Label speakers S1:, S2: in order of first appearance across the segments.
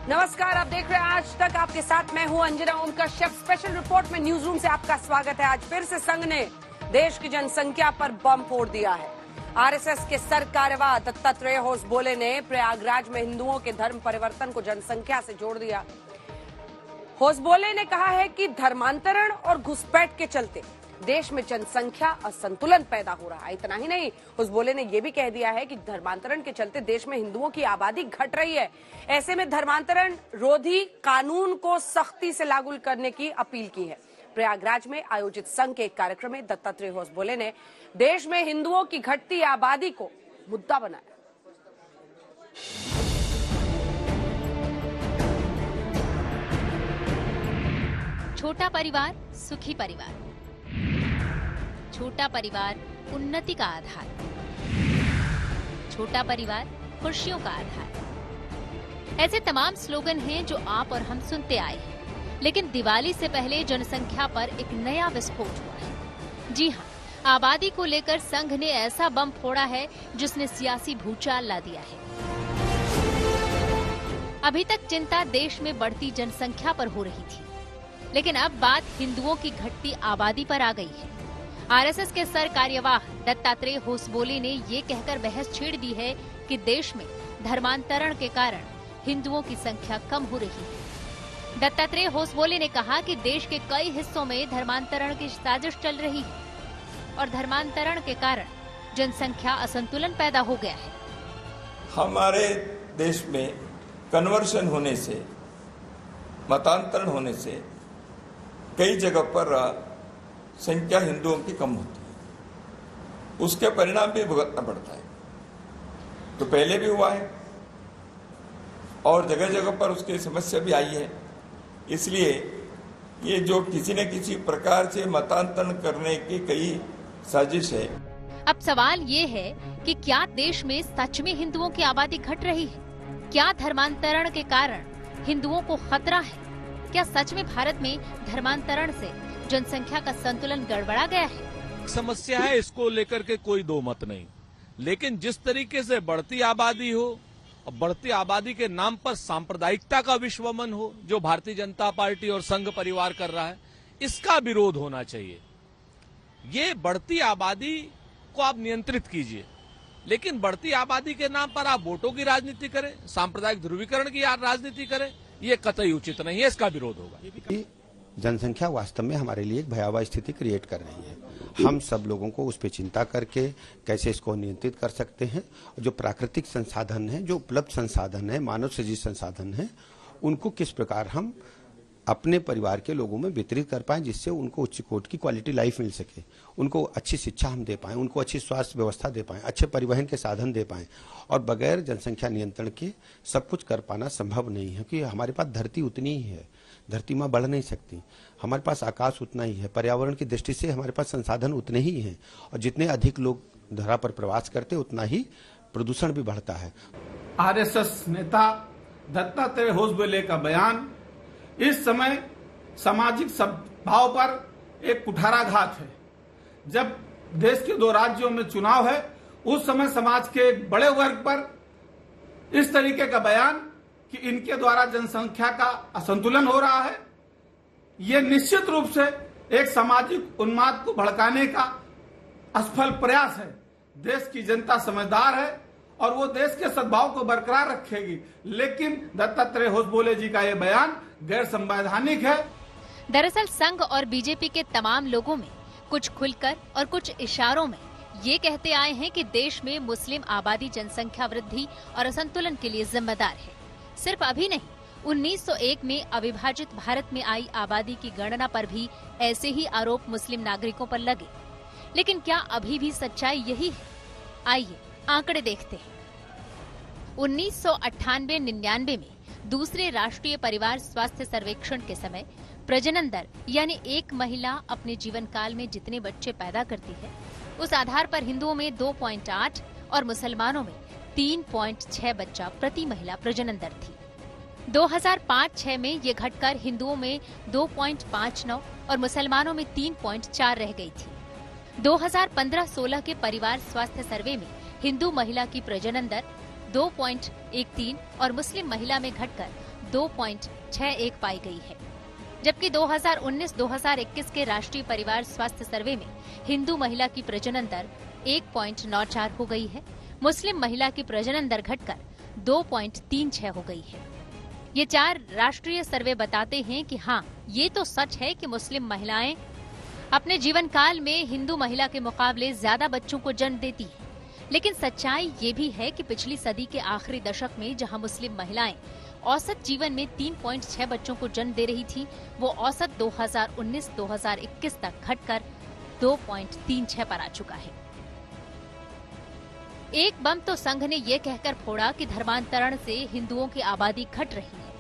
S1: नमस्कार, आप देख रहे हैं आज तक। आपके साथ मैं हूं अंजना ओम कश्यप। स्पेशल रिपोर्ट में न्यूज रूम से आपका स्वागत है। आज फिर से संघ ने देश की जनसंख्या पर बम फोड़ दिया है। आरएसएस के सर कार्यवाह दत्तात्रेय होसबोले ने प्रयागराज में हिंदुओं के धर्म परिवर्तन को जनसंख्या से जोड़ दिया। होसबोले ने कहा है कि धर्मांतरण और घुसपैठ के चलते देश में जनसंख्या असंतुलन पैदा हो रहा है। इतना ही नहीं, होसबोले ने यह भी कह दिया है कि धर्मांतरण के चलते देश में हिंदुओं की आबादी घट रही है। ऐसे में धर्मांतरण रोधी कानून को सख्ती से लागू करने की अपील की है। प्रयागराज में आयोजित संघ के एक कार्यक्रम में दत्तात्रेय होसबोले ने देश में हिंदुओं की घटती आबादी को मुद्दा बनाया।
S2: छोटा परिवार सुखी परिवार, छोटा परिवार उन्नति का आधार, छोटा परिवार खुशियों का आधार। ऐसे तमाम स्लोगन हैं जो आप और हम सुनते आए हैं, लेकिन दिवाली से पहले जनसंख्या पर एक नया विस्फोट हुआ है। जी हाँ, आबादी को लेकर संघ ने ऐसा बम फोड़ा है जिसने सियासी भूचाल ला दिया है। अभी तक चिंता देश में बढ़ती जनसंख्या पर हो रही थी, लेकिन अब बात हिंदुओं की घटती आबादी पर आ गई है। आरएसएस के सर कार्यवाह दत्तात्रेय होसबोले ने ये कहकर बहस छेड़ दी है कि देश में धर्मांतरण के कारण हिंदुओं की संख्या कम हो रही है। दत्तात्रेय होसबोले ने कहा कि देश के कई हिस्सों में धर्मांतरण की साजिश चल रही है और धर्मांतरण के कारण जनसंख्या असंतुलन पैदा हो गया है।
S3: हमारे देश में कन्वर्शन होने से, मतांतरण होने से कई जगह पर संख्या हिंदुओं की कम होती है, उसके परिणाम भी भुगतना पड़ता है। तो पहले भी हुआ है और जगह जगह पर उसकी समस्या भी आई है। इसलिए ये जो किसी न किसी प्रकार से मतांतरण करने की कई साजिश है।
S2: अब सवाल ये है कि क्या देश में सच में हिंदुओं की आबादी घट रही है? क्या धर्मांतरण के कारण हिंदुओं को खतरा है? क्या सच में भारत में धर्मांतरण से जनसंख्या का संतुलन गड़बड़ा गया है?
S4: समस्या है, इसको लेकर के कोई दो मत नहीं, लेकिन जिस तरीके से बढ़ती आबादी हो और बढ़ती आबादी के नाम पर सांप्रदायिकता का विश्वमन हो, जो भारतीय जनता पार्टी और संघ परिवार कर रहा है, इसका विरोध होना चाहिए। ये बढ़ती आबादी को आप नियंत्रित कीजिए, लेकिन बढ़ती आबादी के नाम पर आप वोटों की राजनीति करें, सांप्रदायिक ध्रुवीकरण की राजनीति करें, ये कतई उचित नहीं है। इसका विरोध होगा।
S5: जनसंख्या वास्तव में हमारे लिए एक भयावह स्थिति क्रिएट कर रही है। हम सब लोगों को उस पर चिंता करके कैसे इसको नियंत्रित कर सकते हैं। जो प्राकृतिक संसाधन है, जो उपलब्ध संसाधन है, मानव सृजित संसाधन है, उनको किस प्रकार हम अपने परिवार के लोगों में वितरित कर पाएं, जिससे उनको उच्च कोटि की क्वालिटी लाइफ मिल सके, उनको अच्छी शिक्षा हम दे पाएं, उनको अच्छी स्वास्थ्य व्यवस्था दे पाएं, अच्छे परिवहन के साधन दे पाएं। और बगैर जनसंख्या नियंत्रण के सब कुछ कर पाना संभव नहीं है, क्योंकि हमारे पास धरती उतनी ही है, धरती माँ बढ़ नहीं सकती, हमारे पास आकाश उतना ही है, पर्यावरण की दृष्टि से हमारे पास संसाधन उतने ही हैं, और जितने अधिक लोग धरा पर प्रवास करते उतना ही प्रदूषण भी बढ़ता है।
S6: आरएसएस नेता दत्तात्रेय होसबोले का बयान इस समय सामाजिक सद्भाव पर एक कुठाराघात है। जब देश के 2 राज्यों में चुनाव है, उस समय समाज के एक बड़े वर्ग पर इस तरीके का बयान कि इनके द्वारा जनसंख्या का असंतुलन हो रहा है, ये निश्चित रूप से एक सामाजिक उन्माद को भड़काने का असफल प्रयास है। देश की जनता समझदार है और वो देश के सद्भाव को बरकरार रखेगी, लेकिन दत्तात्रेय होसबोले जी का ये बयान गैर संवैधानिक है।
S2: दरअसल संघ और बीजेपी के तमाम लोगों में कुछ खुलकर और कुछ इशारों में ये कहते आए हैं कि देश में मुस्लिम आबादी जनसंख्या वृद्धि और असंतुलन के लिए जिम्मेदार है। सिर्फ अभी नहीं, 1901 में अविभाजित भारत में आई आबादी की गणना पर भी ऐसे ही आरोप मुस्लिम नागरिकों पर लगे। लेकिन क्या अभी भी सच्चाई यही है? आइए आंकड़े देखते हैं। 1998-99 में दूसरे राष्ट्रीय परिवार स्वास्थ्य सर्वेक्षण के समय प्रजनन दर यानी एक महिला अपने जीवन काल में जितने बच्चे पैदा करती है, उस आधार पर हिंदुओं में 2.8 और मुसलमानों में 3.6 बच्चा प्रति महिला प्रजनन दर थी। 2005-06 में ये घटकर हिंदुओं में 2.59 और मुसलमानों में 3.4 रह गई थी। 2015-16 के परिवार स्वास्थ्य सर्वे में हिंदू महिला की प्रजनन दर 2.13 और मुस्लिम महिला में घटकर 2.61 पाई गई है, जबकि 2019-2021 के राष्ट्रीय परिवार स्वास्थ्य सर्वे में हिंदू महिला की प्रजनन दर 1.94 हो गई है। मुस्लिम महिला की प्रजनन दर घटकर 2.36 हो गई है। ये 4 राष्ट्रीय सर्वे बताते हैं कि हाँ, ये तो सच है कि मुस्लिम महिलाएं अपने जीवन काल में हिंदू महिला के मुकाबले ज्यादा बच्चों को जन्म देती है। लेकिन सच्चाई ये भी है कि पिछली सदी के आखिरी दशक में जहां मुस्लिम महिलाएं औसत जीवन में 3.6 बच्चों को जन्म दे रही थी, वो औसत 2019-2021 तक घटकर 2.36 पर आ चुका है। एक बम तो संघ ने ये कहकर फोड़ा कि धर्मांतरण से हिंदुओं की आबादी घट रही है,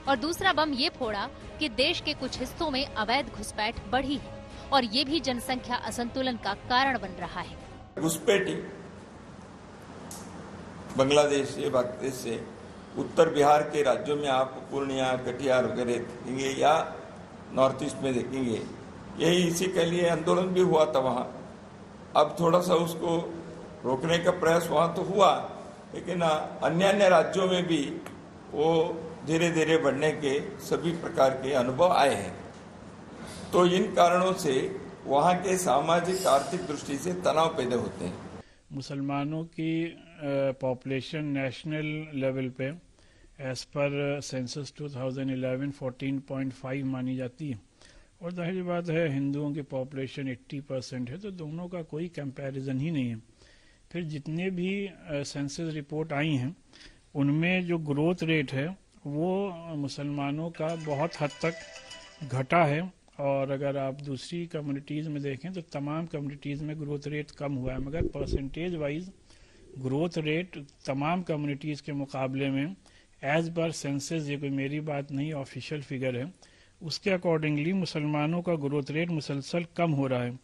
S2: और दूसरा बम ये फोड़ा कि देश के कुछ हिस्सों में अवैध घुसपैठ बढ़ी है और ये भी जनसंख्या असंतुलन का कारण बन रहा है।
S3: घुसपैठी बांग्लादेश से उत्तर बिहार के राज्यों में आप पूर्णिया, कटिहार वगैरह देखेंगे या नॉर्थ ईस्ट में देखेंगे, यही इसी के लिए आंदोलन भी हुआ था वहाँ। अब थोड़ा सा उसको रोकने का प्रयास वहाँ तो हुआ, लेकिन अन्य राज्यों में भी वो धीरे धीरे बढ़ने के सभी प्रकार के अनुभव आए हैं। तो इन कारणों से वहाँ के सामाजिक आर्थिक दृष्टि से तनाव पैदा होते हैं।
S7: मुसलमानों की पॉपुलेशन नेशनल लेवल पे एज पर सेंसस 2011 14.5 मानी जाती है, और जाहिर बात है हिंदुओं की पॉपुलेशन 80% है, तो दोनों का कोई कंपैरिजन ही नहीं है। फिर जितने भी सेंसस रिपोर्ट आई हैं उनमें जो ग्रोथ रेट है वो मुसलमानों का बहुत हद तक घटा है, और अगर आप दूसरी कम्युनिटीज़ में देखें तो तमाम कम्युनिटीज़ में ग्रोथ रेट कम हुआ है, मगर परसेंटेज वाइज ग्रोथ रेट तमाम कम्युनिटीज़ के मुकाबले में एज पर सेंसस, ये कोई मेरी बात नहीं, ऑफिशियल फिगर है, उसके अकॉर्डिंगली मुसलमानों का ग्रोथ रेट मुसलसल कम हो रहा है।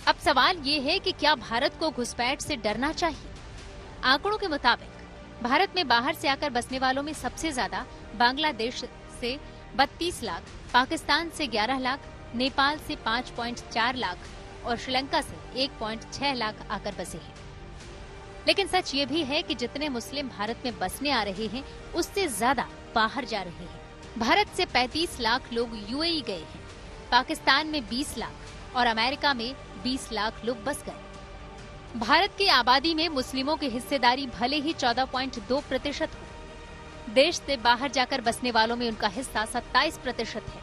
S2: अब सवाल ये है कि क्या भारत को घुसपैठ से डरना चाहिए? आंकड़ों के मुताबिक भारत में बाहर से आकर बसने वालों में सबसे ज्यादा बांग्लादेश से 32 लाख, पाकिस्तान से 11 लाख, नेपाल से 5.4 लाख और श्रीलंका से 1.6 लाख आकर बसे हैं। लेकिन सच ये भी है कि जितने मुस्लिम भारत में बसने आ रहे हैं उससे ज्यादा बाहर जा रहे हैं। भारत से 35 लाख लोग यूएई गए हैं, पाकिस्तान में 20 लाख और अमेरिका में 20 लाख लोग बस गए। भारत की आबादी में मुस्लिमों की हिस्सेदारी भले ही 14.2% हो, देश से बाहर जाकर बसने वालों में उनका हिस्सा 27% है,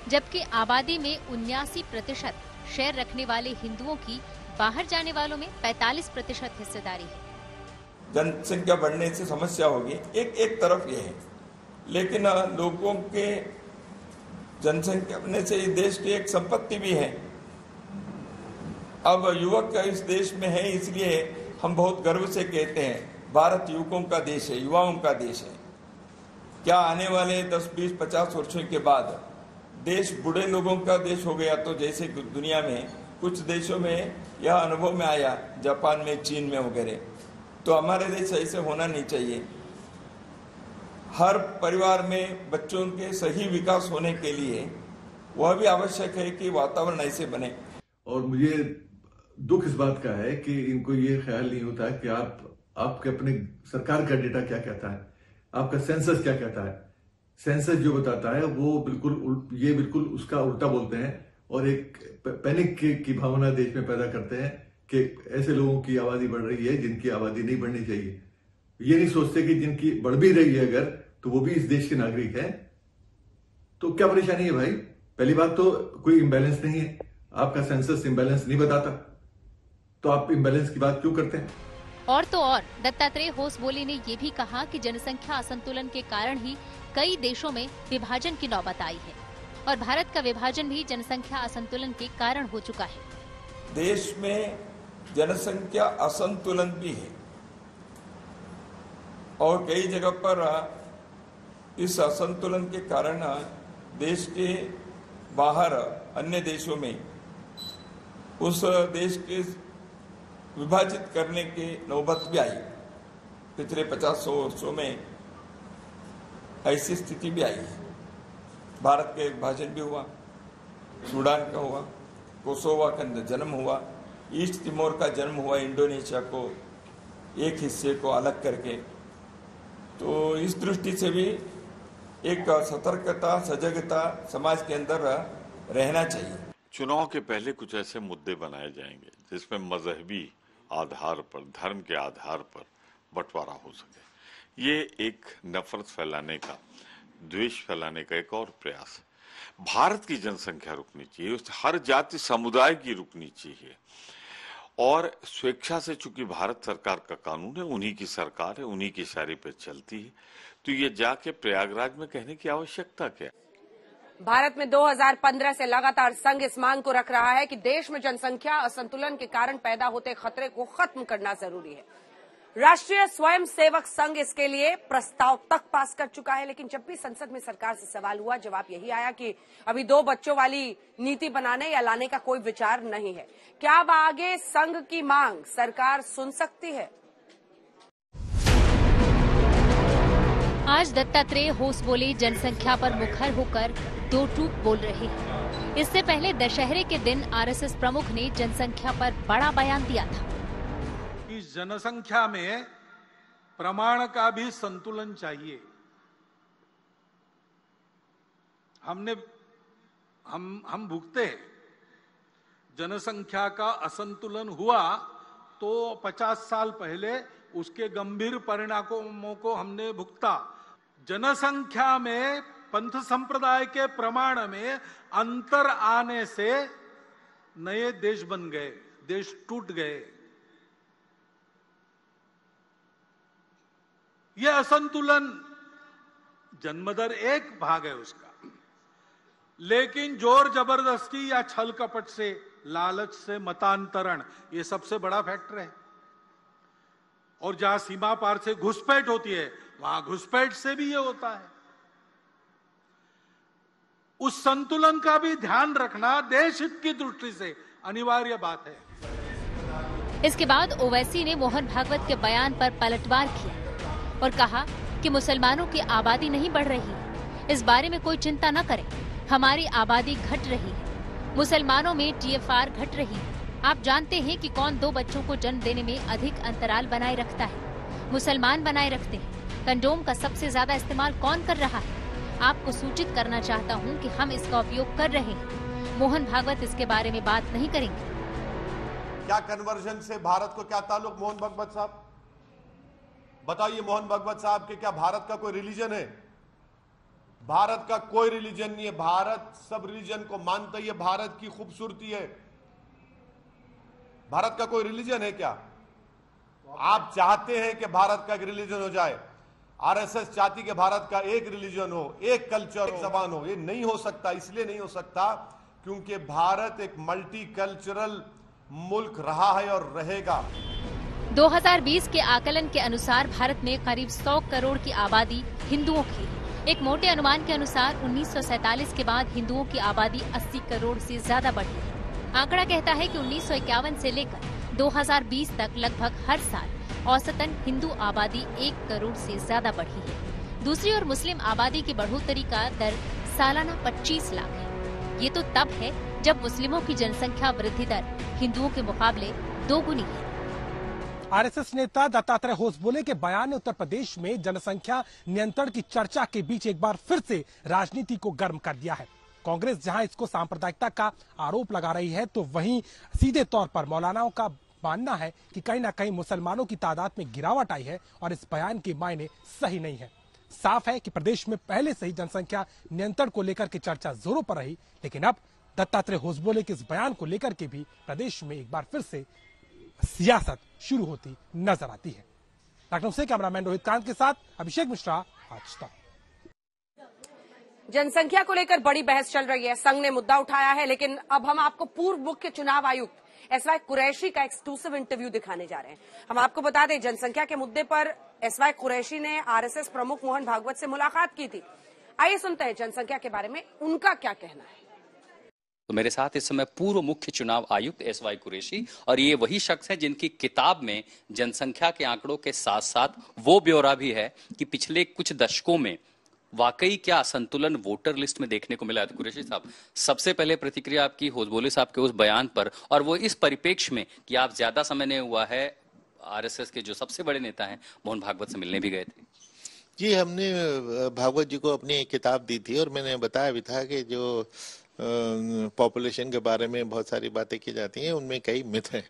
S2: जबकि आबादी में 79% शेयर रखने वाले हिंदुओं की बाहर जाने वालों में 45% हिस्सेदारी है।
S3: जनसंख्या बढ़ने से समस्या होगी, एक तरफ ये है, लेकिन लोगों के जनसंख्या बढ़ने से इस देश की एक संपत्ति भी है। अब युवक इस देश में है, इसलिए हम बहुत गर्व से कहते हैं भारत युवकों का देश है, युवाओं का देश है। क्या आने वाले 10, 20, 50 वर्षों के बाद देश बूढ़े लोगों का देश हो गया? तो जैसे दुनिया में कुछ देशों में यह अनुभव में आया, जापान में, चीन में वगैरह, तो हमारे देश ऐसे होना नहीं चाहिए। हर परिवार में बच्चों के सही विकास होने के लिए वह भी आवश्यक है कि वातावरण ऐसे बने।
S8: और मुझे दुख इस बात का है कि इनको ये ख्याल नहीं होता कि आपके अपने सरकार का डेटा क्या कहता है, आपका सेंसस क्या कहता है। सेंसस जो बताता है वो बिल्कुल उसका उल्टा बोलते हैं और एक पैनिक की भावना देश में पैदा करते हैं कि ऐसे लोगों की आबादी बढ़ रही है जिनकी आबादी नहीं बढ़नी चाहिए। ये नहीं सोचते कि जिनकी बढ़ भी रही है अगर, तो वो भी इस देश के नागरिक हैं। तो क्या परेशानी है भाई? पहली बात तो कोई इम्बैलेंस नहीं है, आपका सेंसस इम्बैलेंस नहीं बताता, तो आप इम्बैलेंस की बात क्यों करते हैं?
S2: और तो और दत्तात्रेय होसबोले ने ये भी कहा कि जनसंख्या असंतुलन के कारण ही कई देशों में विभाजन की नौबत आई है और भारत का विभाजन भी जनसंख्या असंतुलन के कारण हो चुका है।
S3: देश में जनसंख्या असंतुलन भी है और कई जगह पर इस असंतुलन के कारण देश के बाहर अन्य देशों में उस देश के विभाजित करने की नौबत भी आई। पिछले 50-100 वर्षों में ऐसी स्थिति भी आई है। भारत का विभाजन भी हुआ, सूडान का हुआ, कोसोवा का जन्म हुआ, ईस्ट तिमोर का जन्म हुआ, इंडोनेशिया को एक हिस्से को अलग करके। तो इस दृष्टि से भी एक सतर्कता, सजगता समाज के अंदर रहना चाहिए।
S9: चुनाव के पहले कुछ ऐसे मुद्दे बनाए जाएंगे जिसमें मजहबी आधार पर, धर्म के आधार पर बंटवारा हो सके। ये एक नफरत फैलाने का, द्वेष फैलाने का एक और प्रयास है। भारत की जनसंख्या रुकनी चाहिए, हर जाति समुदाय की रुकनी चाहिए। और स्वेच्छा से, चूंकि भारत सरकार का कानून है, उन्हीं की सरकार है, उन्हीं की इशारे पे चलती है, तो ये जाके प्रयागराज में कहने की आवश्यकता क्या है?
S1: भारत में 2015 से लगातार संघ इस मांग को रख रहा है कि देश में जनसंख्या असंतुलन के कारण पैदा होते खतरे को खत्म करना जरूरी है। राष्ट्रीय स्वयंसेवक संघ इसके लिए प्रस्ताव तक पास कर चुका है, लेकिन जब भी संसद में सरकार से सवाल हुआ, जवाब यही आया कि अभी 2 बच्चों वाली नीति बनाने या लाने का कोई विचार नहीं है। क्या अब आगे संघ की मांग सरकार सुन सकती है?
S2: आज दत्तात्रेय होसबोले जनसंख्या पर मुखर होकर 2 टूक बोल रहे हैं। इससे पहले दशहरे के दिन आरएसएस प्रमुख ने जनसंख्या पर बड़ा बयान दिया था।
S10: इस जनसंख्या में प्रमाण का भी संतुलन चाहिए। हम भुगते हैं। जनसंख्या का असंतुलन हुआ तो 50 साल पहले उसके गंभीर परिणामों को हमने भुगता। जनसंख्या में पंथ संप्रदाय के प्रमाण में अंतर आने से नए देश बन गए, देश टूट गए। यह असंतुलन जन्मदर एक भाग है उसका, लेकिन जोर जबरदस्ती या छल कपट से, लालच से मतांतरण, ये सबसे बड़ा फैक्टर है। और जहां सीमा पार से घुसपैठ होती है, वहां घुसपैठ से भी ये होता है। उस संतुलन का भी ध्यान रखना देश हित की दृष्टि से अनिवार्य बात है।
S2: इसके बाद ओवैसी ने मोहन भागवत के बयान पर पलटवार किया और कहा कि मुसलमानों की आबादी नहीं बढ़ रही है, इस बारे में कोई चिंता न करें। हमारी आबादी घट रही है, मुसलमानों में TFR घट रही है। आप जानते हैं कि कौन 2 बच्चों को जन्म देने में अधिक अंतराल बनाए रखता है? मुसलमान बनाए रखते हैं। कंडोम का सबसे ज्यादा इस्तेमाल कौन कर रहा है? आपको सूचित करना चाहता हूं कि हम इसका उपयोग कर रहे हैं। मोहन भागवत इसके बारे में बात नहीं करेंगे।
S11: क्या कन्वर्जन से भारत को क्या ताल्लुक? मोहन भागवत साहब बताइए। मोहन भागवत साहब के क्या भारत का कोई रिलीजन है? भारत का कोई रिलीजन नहीं है। भारत सब रिलीजन को मानता ही है, भारत की खूबसूरती है। भारत का कोई रिलीजन है क्या? आप चाहते हैं कि भारत का एक रिलीजन हो जाए, आरएसएस चाहती कि भारत का एक रिलीजन हो, एक कल्चर, एक जबान हो। ये नहीं हो सकता। इसलिए नहीं हो सकता क्योंकि भारत एक मल्टी कल्चरल मुल्क रहा है और रहेगा।
S2: 2020 के आकलन के अनुसार भारत में करीब 100 करोड़ की आबादी हिंदुओं की। एक मोटे अनुमान के अनुसार 1947 के बाद हिंदुओं की आबादी 80 करोड़ से ज्यादा बढ़ी। आंकड़ा कहता है कि 1951 से लेकर 2020 तक लगभग हर साल औसतन हिंदू आबादी 1 करोड़ से ज्यादा बढ़ी है। दूसरी ओर मुस्लिम आबादी की बढ़ोतरी का दर सालाना 25 लाख है। ये तो तब है जब मुस्लिमों की जनसंख्या वृद्धि दर हिंदुओं के मुकाबले 2 गुनी है।
S12: आरएसएस नेता दत्तात्रेय होसबोले के बयान ने उत्तर प्रदेश में जनसंख्या नियंत्रण की चर्चा के बीच एक बार फिर से राजनीति को गर्म कर दिया है। कांग्रेस जहां इसको सांप्रदायिकता का आरोप लगा रही है, तो वहीं सीधे तौर पर मौलानाओं का मानना है कि कहीं ना कहीं मुसलमानों की तादाद में गिरावट आई है और इस बयान के मायने सही नहीं है। साफ है कि प्रदेश में पहले से ही जनसंख्या नियंत्रण को लेकर के चर्चा जोरों पर रही, लेकिन अब दत्तात्रेय होसबोले के इस बयान को लेकर के भी प्रदेश में एक बार फिर से सियासत शुरू होती नजर आती है। लखनऊ से कैमरामैन रोहित कांत के साथ अभिषेक मिश्रा, आज तक।
S1: जनसंख्या को लेकर बड़ी बहस चल रही है। संघ ने मुद्दा उठाया है, लेकिन अब हम आपको पूर्व मुख्य चुनाव आयुक्त एसवाई कुरैशी का एक्सक्लूसिव इंटरव्यू दिखाने जा रहे हैं। हम आपको बता दें, जनसंख्या के मुद्दे पर एसवाई कुरैशी ने आरएसएस प्रमुख मोहन भागवत से मुलाकात की थी। आइए सुनते हैं जनसंख्या के बारे में उनका क्या कहना है।
S13: तो मेरे साथ इस समय पूर्व मुख्य चुनाव आयुक्त एसवाई कुरैशी, और ये वही शख्स है जिनकी किताब में जनसंख्या के आंकड़ों के साथ साथ वो ब्यौरा भी है कि पिछले कुछ दशकों में वाकई क्या असंतुलन वोटर लिस्ट में देखने को मिला है। तो कुरैशी साहब, सबसे पहले प्रतिक्रिया आपकी होसबोले साहब के उस बयान पर, और वो इस परिप्रेक्ष्य में कि आप ज्यादा समय नहीं हुआ है आरएसएस के जो सबसे बड़े नेता हैं मोहन भागवत से मिलने भी गए थे।
S14: जी, हमने भागवत जी को अपनी एक किताब दी थी और मैंने बताया भी था कि जो पॉपुलेशन के बारे में बहुत सारी बातें की जाती हैं, उनमें कई मिथ हैं।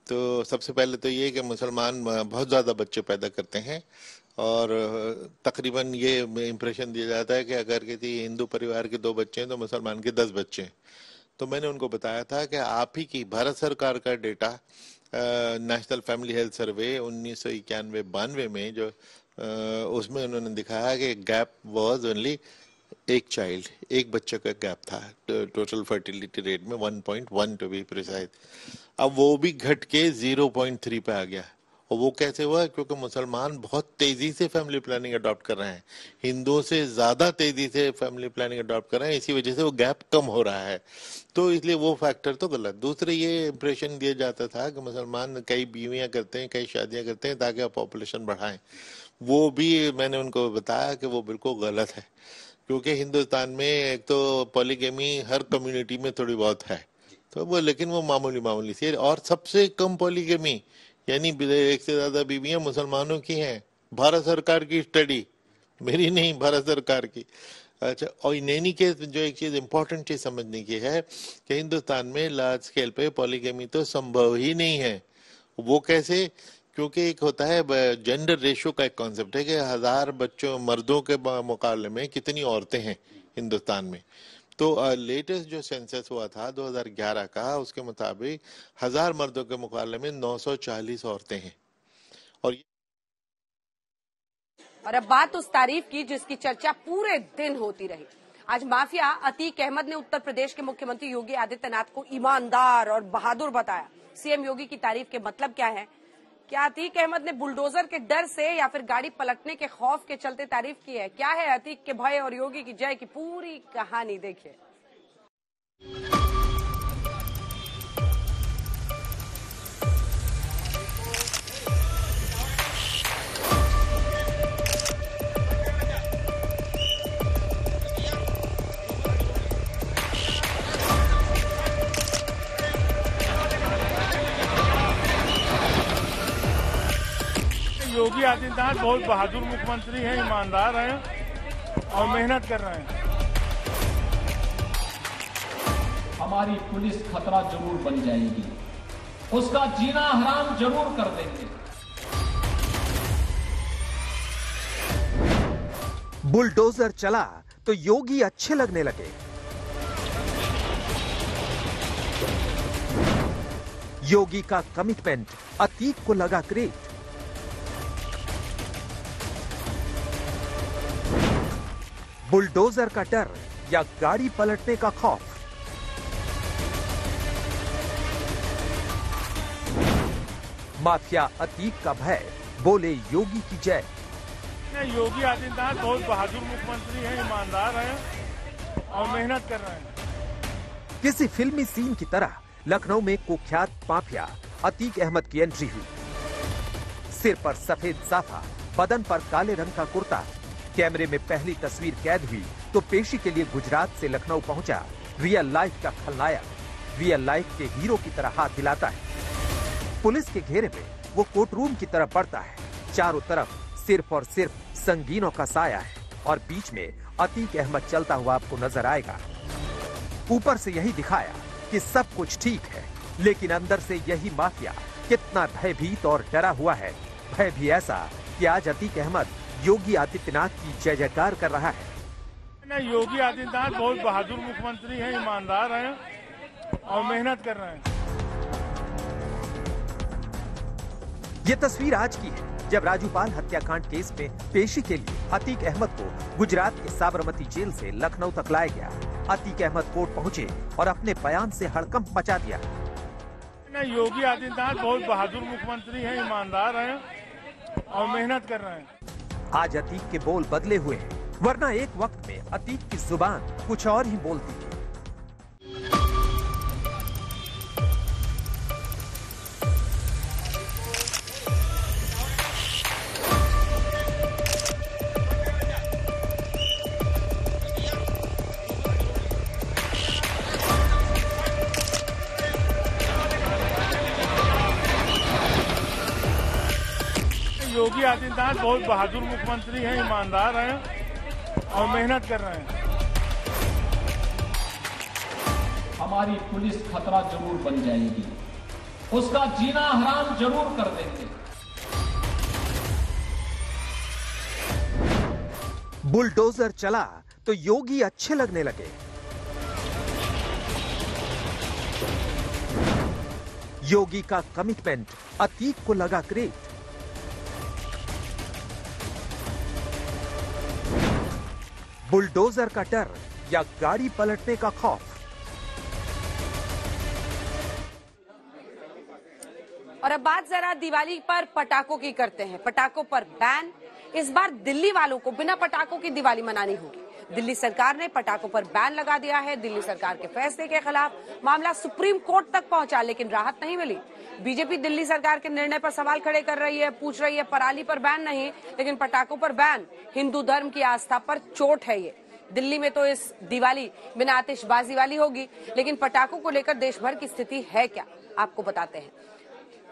S14: तो सबसे पहले तो ये कि मुसलमान बहुत ज़्यादा बच्चे पैदा करते हैं और तकरीबन ये इम्प्रेशन दिया जाता है कि अगर किसी हिंदू परिवार के 2 बच्चे हैं तो मुसलमान के 10 बच्चे हैं। तो मैंने उनको बताया था कि आप ही की भारत सरकार का data national family health survey 1991-92 में जो उसमें उन्होंने दिखाया कि गैप वाज ओनली एक बच्चे का गैप था टोटल फर्टिलिटी रेट में 1.1 टू बी प्रिसाइज। अब वो भी घट के 0.3 पे आ गया। और वो कैसे हुआ? क्योंकि मुसलमान बहुत तेजी से फैमिली प्लानिंग अडॉप्ट कर रहे हैं, हिंदुओं से ज्यादा तेजी से फैमिली प्लानिंग अडॉप्ट कर रहे हैं, इसी वजह से वो गैप कम हो रहा है। तो इसलिए वो फैक्टर तो गलत। दूसरे ये इंप्रेशन दिया जाता था कि मुसलमान कई बीवियां करते हैं, कई शादियां करते हैं ताकि आप पॉपुलेशन बढ़ाएं। वो भी मैंने उनको बताया कि वो बिल्कुल गलत है, क्योंकि हिंदुस्तान में एक तो पॉलीगेमी हर कम्युनिटी में थोड़ी बहुत है, तो वो लेकिन वो मामूली सी है। और सबसे कम पॉलीगेमी यानी 1 से ज्यादा बीवियां मुसलमानों की हैं। भारत सरकार की स्टडी, मेरी नहीं, भारत सरकार की। अच्छा, और इन एनी केस जो एक चीज इंपॉर्टेंट चीज समझने की है कि हिंदुस्तान में लार्ज स्केल पे पॉलीगेमी तो संभव ही नहीं है। वो कैसे? क्योंकि एक होता है जेंडर रेशियो का एक कॉन्सेप्ट है कि 1000 बच्चों मर्दों के मुकाबले में कितनी औरतें हैं हिंदुस्तान में। तो लेटेस्ट जो सेंसस हुआ था 2011 का, उसके मुताबिक 1000 मर्दों के मुकाबले में 940 औरतें हैं।
S1: और अब बात उस तारीफ की जिसकी चर्चा पूरे दिन होती रही। आज माफिया अतीक अहमद ने उत्तर प्रदेश के मुख्यमंत्री योगी आदित्यनाथ को ईमानदार और बहादुर बताया। सीएम योगी की तारीफ के मतलब क्या है? क्या अतीक अहमद ने बुलडोजर के डर से या फिर गाड़ी पलटने के खौफ के चलते तारीफ की है? क्या है अतीक के भय और योगी की जय की पूरी कहानी? देखिए।
S7: योगी आदित्यनाथ बहुत बहादुर मुख्यमंत्री हैं, ईमानदार हैं और मेहनत कर रहे हैं।
S15: हमारी पुलिस खतरा जरूर बन जाएगी, उसका जीना हराम जरूर कर देंगे।
S16: बुलडोजर चला तो योगी अच्छे लगने लगे। योगी का कमिटमेंट अतीक को लगा ग्रेट। बुलडोजर का डर या गाड़ी पलटने का खौफ? माफिया अतीक का भय, बोले योगी की जय।
S7: योगी आदित्यनाथ बहुत बहादुर मुख्यमंत्री हैं, ईमानदार हैं और मेहनत कर रहे हैं।
S16: किसी फिल्मी सीन की तरह लखनऊ में कुख्यात माफिया अतीक अहमद की एंट्री हुई। सिर पर सफेद साफा, बदन पर काले रंग का कुर्ता। कैमरे में पहली तस्वीर कैद हुई तो पेशी के लिए गुजरात से लखनऊ पहुंचा रियल लाइफ का खलनायक। रियल लाइफ के हीरो की तरह हाथ हिलाता है। पुलिस के घेरे में वो कोर्ट रूम की तरफ बढ़ता है। चारों तरफ सिर्फ और सिर्फ संगीनों का साया है और बीच में अतीक अहमद चलता हुआ आपको नजर आएगा। ऊपर से यही दिखाया कि सब कुछ ठीक है, लेकिन अंदर से यही माफिया कितना भयभीत और डरा हुआ है। भय भी ऐसा कि आज अतीक अहमद योगी आदित्यनाथ की जय जयकार कर रहा है।
S7: योगी आदित्यनाथ बहुत बहादुर मुख्यमंत्री हैं, ईमानदार हैं और मेहनत कर रहे हैं।
S16: ये तस्वीर आज की है जब राजूपाल हत्याकांड केस में पेशी के लिए अतीक अहमद को गुजरात के साबरमती जेल से लखनऊ तक लाया गया। अतीक अहमद कोर्ट पहुंचे और अपने बयान से हड़कंप मचा दिया।
S7: योगी आदित्यनाथ बहुत बहादुर मुख्यमंत्री हैं, ईमानदार हैं और मेहनत कर रहे हैं।
S16: आज अतीक के बोल बदले हुए हैं, वरना एक वक्त में अतीक की जुबान कुछ और ही बोलती थी।
S7: योगी
S17: आदित्यनाथ बहुत बहादुर मुख्यमंत्री हैं, ईमानदार हैं और मेहनत कर रहे हैं।
S15: हमारी पुलिस खतरा जरूर बन जाएगी, उसका जीना हराम जरूर कर देंगे।
S16: बुलडोजर चला तो योगी अच्छे लगने लगे। योगी का कमिटमेंट अतीक को लगा ग्रेट। बुलडोजर का डर या गाड़ी पलटने का खौफ।
S1: और अब बात जरा दिवाली पर पटाखों की करते हैं। पटाखों पर बैन। इस बार दिल्ली वालों को बिना पटाखों की दिवाली मनानी होगी। दिल्ली सरकार ने पटाखों पर बैन लगा दिया है। दिल्ली सरकार के फैसले के खिलाफ मामला सुप्रीम कोर्ट तक पहुंचा, लेकिन राहत नहीं मिली। बीजेपी दिल्ली सरकार के निर्णय पर सवाल खड़े कर रही है, पूछ रही है पराली पर बैन नहीं, लेकिन पटाखों पर बैन। हिंदू धर्म की आस्था पर चोट है ये। दिल्ली में तो इस दिवाली बिना आतिशबाजी वाली होगी, लेकिन पटाखों को लेकर देश भर की स्थिति है क्या, आपको बताते हैं।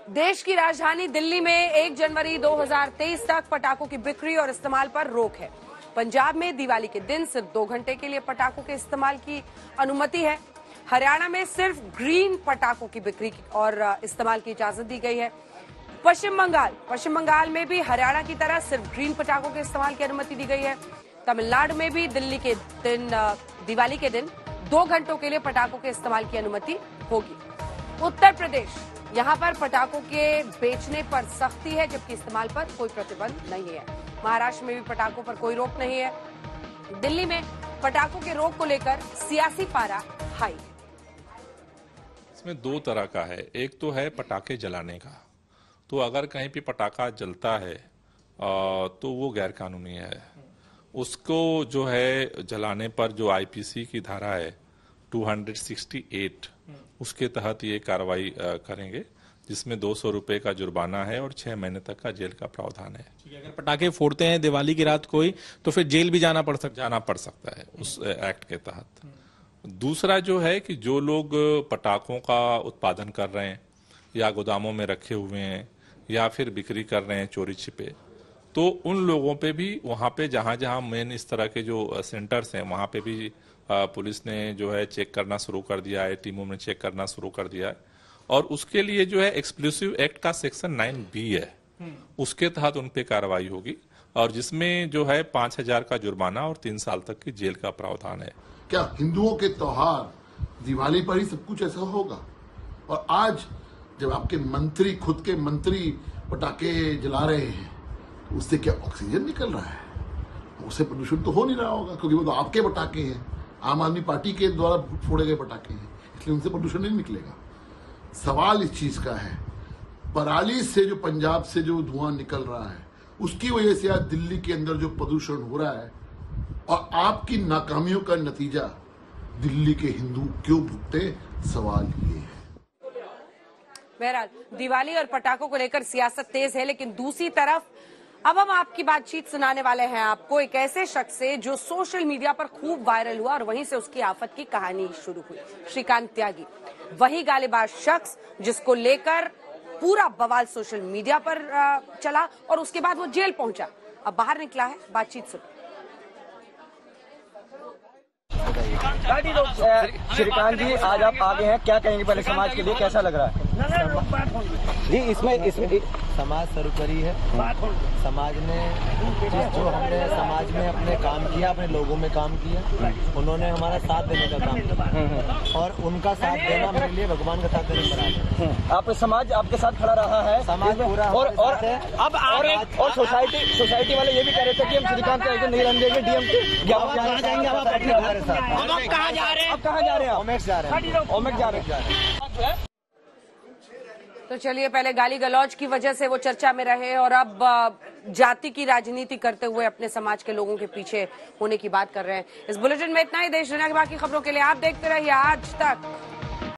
S1: देश की राजधानी दिल्ली में 1 जनवरी 2023 तक पटाखों की बिक्री और इस्तेमाल पर रोक है। पंजाब में दिवाली के दिन सिर्फ 2 घंटे के लिए पटाखों के इस्तेमाल की अनुमति है। हरियाणा में सिर्फ ग्रीन पटाखों की बिक्री और इस्तेमाल की इजाजत दी गई है। पश्चिम बंगाल में भी हरियाणा की तरह सिर्फ ग्रीन पटाखों के इस्तेमाल की अनुमति दी गई है। तमिलनाडु में भी दिवाली के दिन 2 घंटों के लिए पटाखों के इस्तेमाल की अनुमति होगी। उत्तर प्रदेश, यहाँ पर पटाखों के बेचने पर सख्ती है, जबकि इस्तेमाल पर कोई प्रतिबंध नहीं है। महाराष्ट्र में भी पटाखों पर कोई रोक नहीं है। दिल्ली में पटाखों के रोक को लेकर सियासी पारा हाई।
S18: इसमें 2 तरह का है। एक तो है पटाखे जलाने का, तो अगर कहीं भी पटाखा जलता है तो वो गैर कानूनी है। उसको जो है जलाने पर जो आईपीसी की धारा है 268, उसके तहत ये कार्रवाई करेंगे, जिसमें 200 रुपए का जुर्माना है और 6 महीने तक का जेल का प्रावधान है।
S19: अगर पटाखे फोड़ते हैं दिवाली की रात कोई, तो फिर जेल भी जाना पड़ सकता है उस एक्ट के तहत। दूसरा जो है कि जो लोग पटाखों का उत्पादन कर रहे हैं या गोदामों में रखे हुए हैं या फिर बिक्री कर रहे हैं चोरी छिपे, तो उन लोगों पे भी वहाँ पे जहाँ मेन इस तरह के जो सेंटर्स हैं वहाँ पे भी पुलिस ने जो है चेक करना शुरू कर दिया है, टीमों में चेक करना शुरू कर दिया है। और उसके लिए जो है एक्सप्लोसिव एक्ट का सेक्शन 9B है, उसके तहत उन पे कार्रवाई होगी, और जिसमें जो है 5,000 का जुर्माना और 3 साल तक की जेल का प्रावधान है।
S20: क्या हिंदुओं के त्योहार दिवाली पर ही सब कुछ ऐसा होगा? और आज जब आपके मंत्री, खुद के मंत्री पटाखे जला रहे हैं, तो उससे क्या ऑक्सीजन निकल रहा है? उससे प्रदूषण तो हो नहीं रहा होगा, क्योंकि वो तो आपके पटाखे हैं, आम आदमी पार्टी के द्वारा फोड़े गए पटाखे हैं, इसलिए उनसे प्रदूषण नहीं निकलेगा। सवाल इस चीज का है, पराली से जो पंजाब से जो धुआं निकल रहा है, उसकी वजह से आज दिल्ली के अंदर जो प्रदूषण हो रहा है, और आपकी नाकामियों का नतीजा दिल्ली के हिंदू क्यों भुगते? सवाल ये है।
S1: बहरहाल दिवाली और पटाखों को लेकर सियासत तेज है, लेकिन दूसरी तरफ अब हम आपकी बातचीत सुनाने वाले हैं आपको एक ऐसे शख्स से जो सोशल मीडिया पर खूब वायरल हुआ और वहीं से उसकी आफत की कहानी शुरू हुई। श्रीकांत त्यागी, वही गालीबाज शख्स जिसको लेकर पूरा बवाल सोशल मीडिया पर चला और उसके बाद वो जेल पहुंचा, अब बाहर निकला है। बातचीत सुनो।
S21: श्रीकांत जी, आज आप आगे हैं, क्या कहेंगे पहले समाज के लिए, कैसा लग रहा है? जी इसमें
S22: समाज सर्वोपरि है। समाज ने जो हमने समाज में अपने काम किया, अपने लोगों में काम किया, उन्होंने हमारा साथ देने का काम किया, और उनका साथ देना मेरे लिए भगवान का साथ देने बराबर है।
S21: आप समाज आपके साथ खड़ा रहा है,
S22: समाज पूरा
S21: और सोसाइटी वाले ये भी कह रहे थे कि हम श्रीकांत को नहीं रहने देंगे, डीएम के। आप कहाँ जाएंगे? आप हमारे साथ कहाँ जा रहे हैं? आप कहाँ जा रहे हैं? ओमेक्स जा रहे हैं।
S1: तो चलिए, पहले गाली गलौज की वजह से वो चर्चा में रहे और अब जाति की राजनीति करते हुए अपने समाज के लोगों के पीछे होने की बात कर रहे हैं। इस बुलेटिन में इतना ही। देश दुनिया की बाकी खबरों के लिए आप देखते रहिए आज तक।